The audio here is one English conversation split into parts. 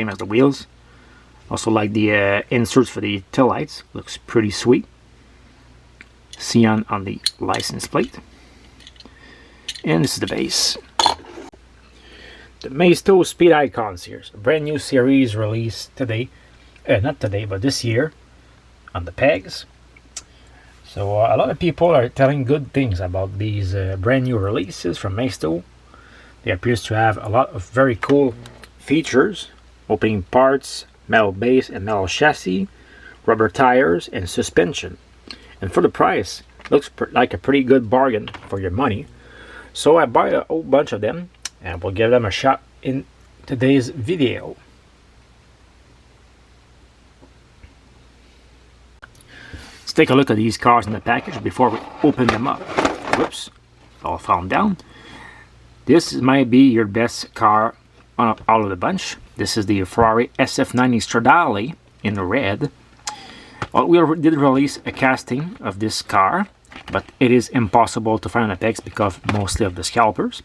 same as the wheels. Also like the inserts for the tail lights, looks pretty sweet. Sian on the license plate. And this is the base. The Maisto Speed Icon series, a brand new series released today, not today, but this year on the pegs. So a lot of people are telling good things about these brand new releases from Maisto. They appears to have a lot of very cool features: opening parts, metal base and metal chassis, rubber tires, and suspension. And for the price, looks like a pretty good bargain for your money. So I bought a whole bunch of them, and we'll give them a shot in today's video. Let's take a look at these cars in the package before we open them up. Whoops, all fallen down. This might be your best car on all of the bunch. This is the Ferrari SF90 Stradale in red. Well, we did release a casting of this car, but it is impossible to find on the pegs because mostly of the scalpers.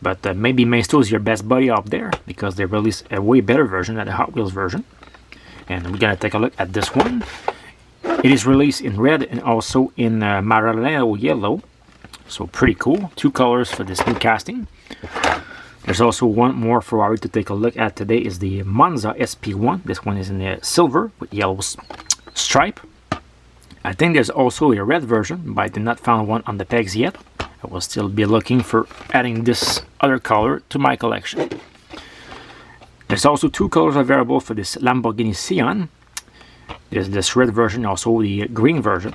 But maybe Maisto is your best buddy out there because they released a way better version than the Hot Wheels version. And we're gonna take a look at this one. It is released in red and also in Marrero yellow. So pretty cool. Two colors for this new casting. There's also one more Ferrari to take a look at today, is the Monza SP1. This one is in the silver with yellow stripe. I think there's also a red version, but I did not find one on the pegs yet. I will still be looking for adding this other color to my collection. There's also two colors available for this Lamborghini Sian. There's this red version, also the green version.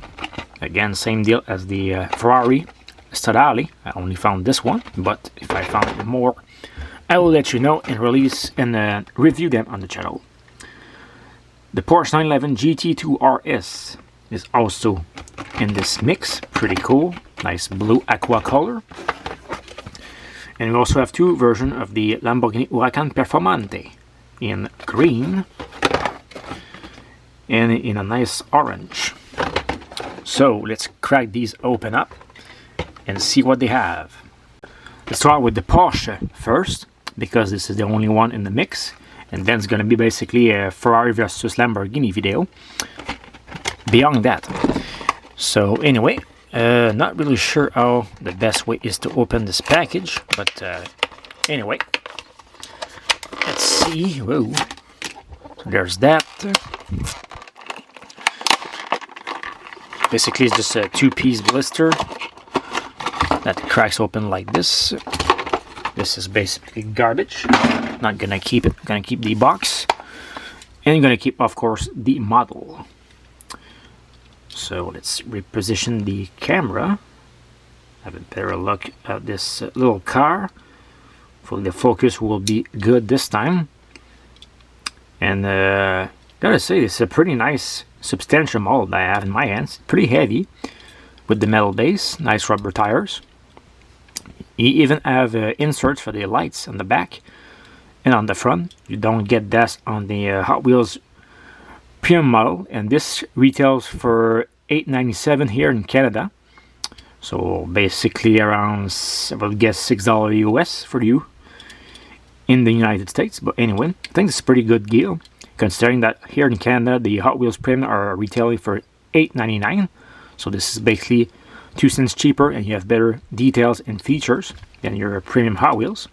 Again, same deal as the Ferrari Stradale. I only found this one, but if I found more, I will let you know and release and review them on the channel. The Porsche 911 GT2 RS is also in this mix. Pretty cool. Nice blue aqua color. And we also have two versions of the Lamborghini Huracan Performante in green and in a nice orange. So let's crack these open up and see what they have. Let's start with the Porsche first, because this is the only one in the mix, and then it's going to be basically a Ferrari versus Lamborghini video beyond that. So anyway, not really sure how the best way is to open this package, but anyway, let's see. Whoa. So there's that. Basically it's just a two-piece blister that cracks open like this. This is basically garbage. Not gonna keep it. Gonna keep the box, and gonna keep, of course, the model. So let's reposition the camera. Have a better look at this little car. Hopefully the focus will be good this time. And gotta say, this is a pretty nice, substantial model that I have in my hands. Pretty heavy, with the metal base, nice rubber tires. You even have inserts for the lights on the back and on the front. You don't get that on the Hot Wheels premium model, and this retails for $8.97 here in Canada. So basically around, I would guess, $6 US for you in the United States. But anyway, I think it's a pretty good deal, considering that here in Canada the Hot Wheels premium are retailing for $8.99. So this is basically 2 cents cheaper, and you have better details and features than your premium Hot Wheels.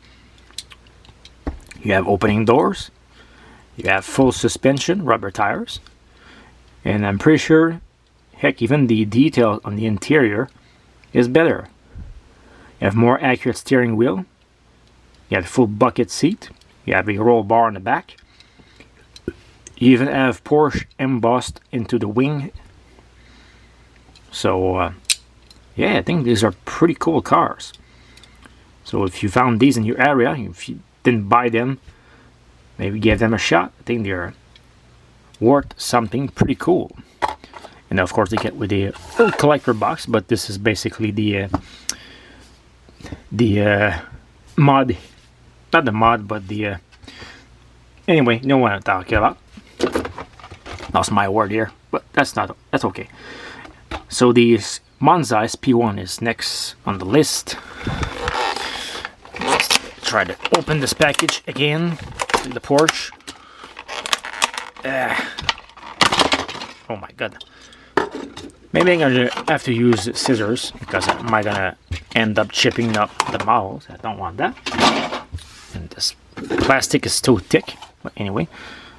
You have opening doors, you have full suspension, rubber tires, and I'm pretty sure, heck, even the detail on the interior is better. You have more accurate steering wheel, you have a full bucket seat, you have a roll bar on the back, you even have Porsche embossed into the wing. So yeah, I think these are pretty cool cars. So if you found these in your area, if you didn't buy them, maybe give them a shot. I think they're worth something pretty cool. And of course they get with a little collector box, but this is basically the mod, not the mod, but the anyway, you know what I'm talking about. Lost my word here, but that's okay. So the Monza SP1 is next on the list. Let's try to open this package again. The Porsche. Oh my god. Maybe I'm gonna have to use scissors because I'm gonna end up chipping up the models. I don't want that. And this plastic is too thick. But anyway,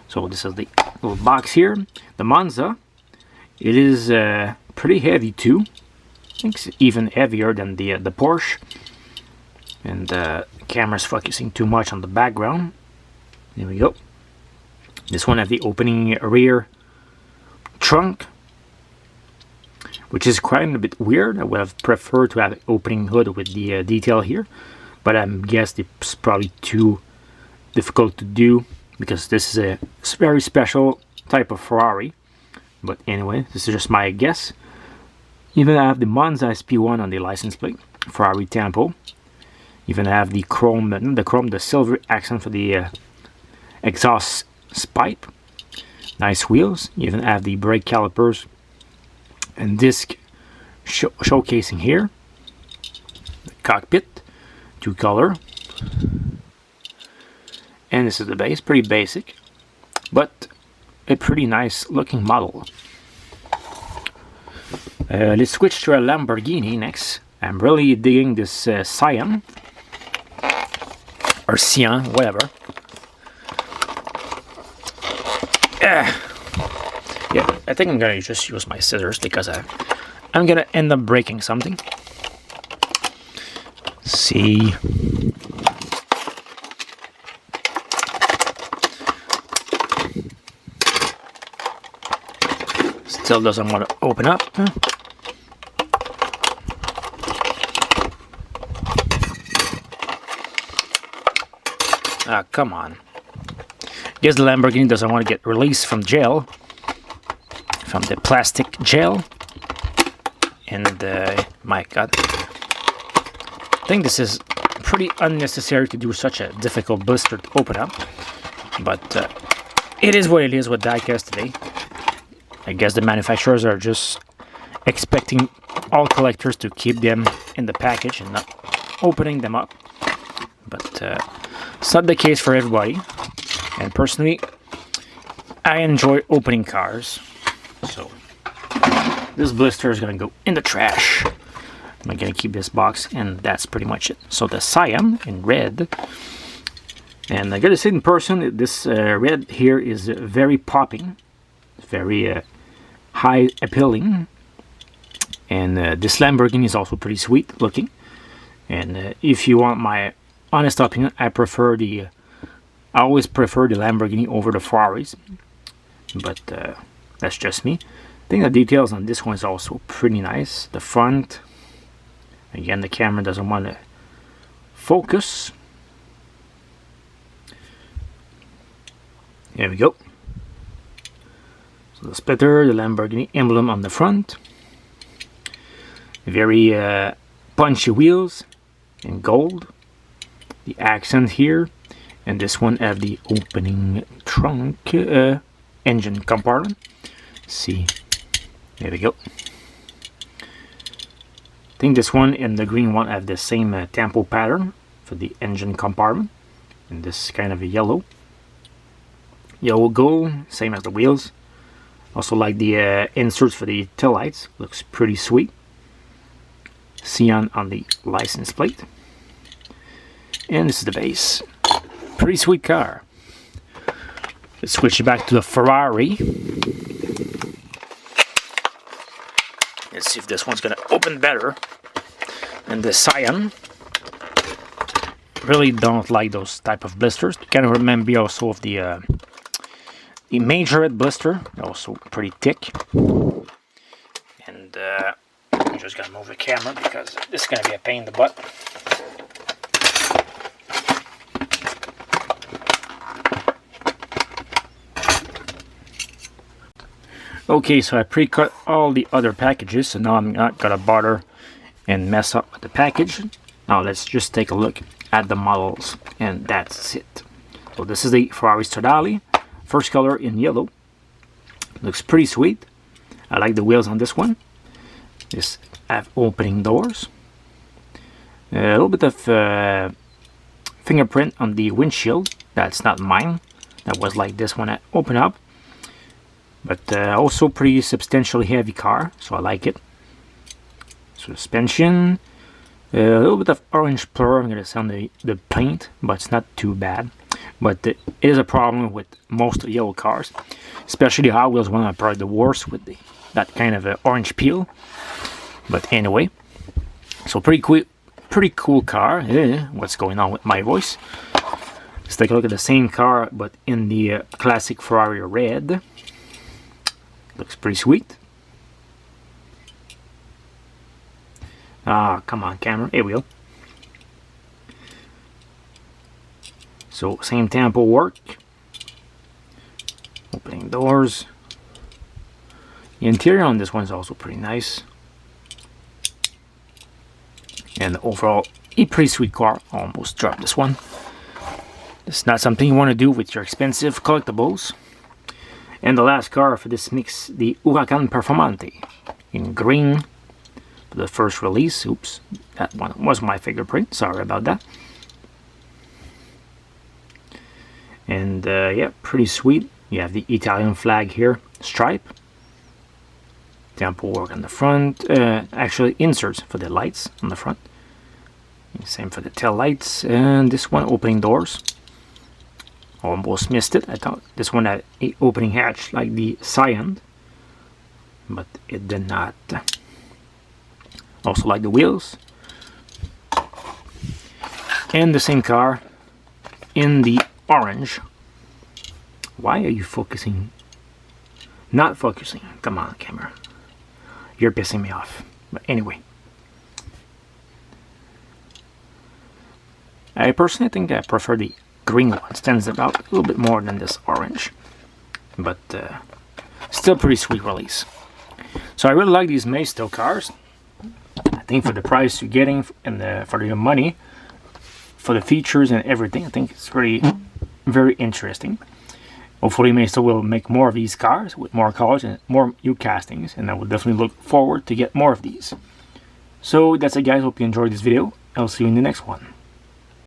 so this is the little box here. The Monza, it is pretty heavy too. I think it's even heavier than the Porsche. And the camera's focusing too much on the background. There we go. This one has the opening rear trunk, which is quite a bit weird. I would have preferred to have an opening hood with the detail here, but I guess it's probably too difficult to do because this is a very special type of Ferrari. But anyway, this is just my guess. Even I have the Monza SP1 on the license plate, Ferrari Tempo. Even have the chrome, the silver accent for the exhaust pipe. Nice wheels. You even have the brake calipers and disc showcasing here. The cockpit, 2-color. And this is the base, pretty basic, but a pretty nice looking model. Let's switch to a Lamborghini next. I'm really digging this Sian, or Sian, whatever. Yeah, I think I'm gonna just use my scissors because I'm gonna end up breaking something. See. Still doesn't want to open up. Ah, come on. Guess the Lamborghini doesn't want to get released from jail, from the plastic jail. And my god, I think this is pretty unnecessary to do such a difficult blister to open up, but it is what it is with DIECAST today. I guess the manufacturers are just expecting all collectors to keep them in the package and not opening them up, but it's not the case for everybody. And personally, I enjoy opening cars, so this blister is gonna go in the trash. I'm gonna keep this box, and that's pretty much it. So the Sian in red, and I gotta say in person, this red here is very popping, very high appealing, and this Lamborghini is also pretty sweet looking. And if you want my honest opinion, I always prefer the Lamborghini over the Ferraris, but that's just me. I think the details on this one is also pretty nice. The front, again, the camera doesn't want to focus. There we go. So the splitter, the Lamborghini emblem on the front. Very punchy wheels in gold. The accent here. And this one have the opening trunk engine compartment. See, there we go. I think this one and the green one have the same tempo pattern for the engine compartment. And this is kind of a yellow gold, same as the wheels. Also like the inserts for the taillights, looks pretty sweet. Sian on the license plate. And this is the base. Pretty sweet car. Let's switch it back to the Ferrari. Let's see if this one's gonna open better. And the Sian. Really don't like those type of blisters. Kind of remind me also of the majorette blister, also pretty thick. And I'm just gonna move the camera because this is gonna be a pain in the butt. Okay, so I pre-cut all the other packages, so now I'm not gonna bother and mess up with the package. Now let's just take a look at the models, and that's it. So this is the Ferrari Stradale, first color in yellow. Looks pretty sweet. I like the wheels on this one. This have opening doors. A little bit of fingerprint on the windshield. That's not mine. That was like this when I open up. but also pretty substantially heavy car, so I like it. Suspension, a little bit of orange blur. I'm gonna sound the paint, but it's not too bad. But it is a problem with most yellow cars, especially Hot Wheels one are probably the worst with that kind of orange peel. But anyway, so pretty cool car. What's going on with my voice? Let's take a look at the same car, but in the classic Ferrari red. Looks pretty sweet. Ah, come on, camera. Here we go. So, same tempo work. Opening doors. The interior on this one is also pretty nice. And overall, a pretty sweet car. Almost dropped this one. It's not something you want to do with your expensive collectibles. And the last car for this mix, the Huracan Performante in green. For the first release. Oops, that one was my fingerprint. Sorry about that. And yeah, pretty sweet. You have the Italian flag here, stripe. Tempo work on the front. Actually, inserts for the lights on the front. Same for the tail lights. And this one, opening doors. Almost missed it. I thought this one had an opening hatch like the Sian, but it did not. Also like the wheels. And the same car in the orange. Why are you focusing? Not focusing. Come on, camera. You're pissing me off. But anyway. I personally think I prefer the green one. Stands out a little bit more than this orange. But still pretty sweet release. So I really like these Maisto cars. I think for the price you're getting and for your money, for the features and everything, I think it's really very interesting. Hopefully Maisto will make more of these cars with more colors and more new castings, and I will definitely look forward to get more of these. So that's it guys, hope you enjoyed this video. I'll see you in the next one.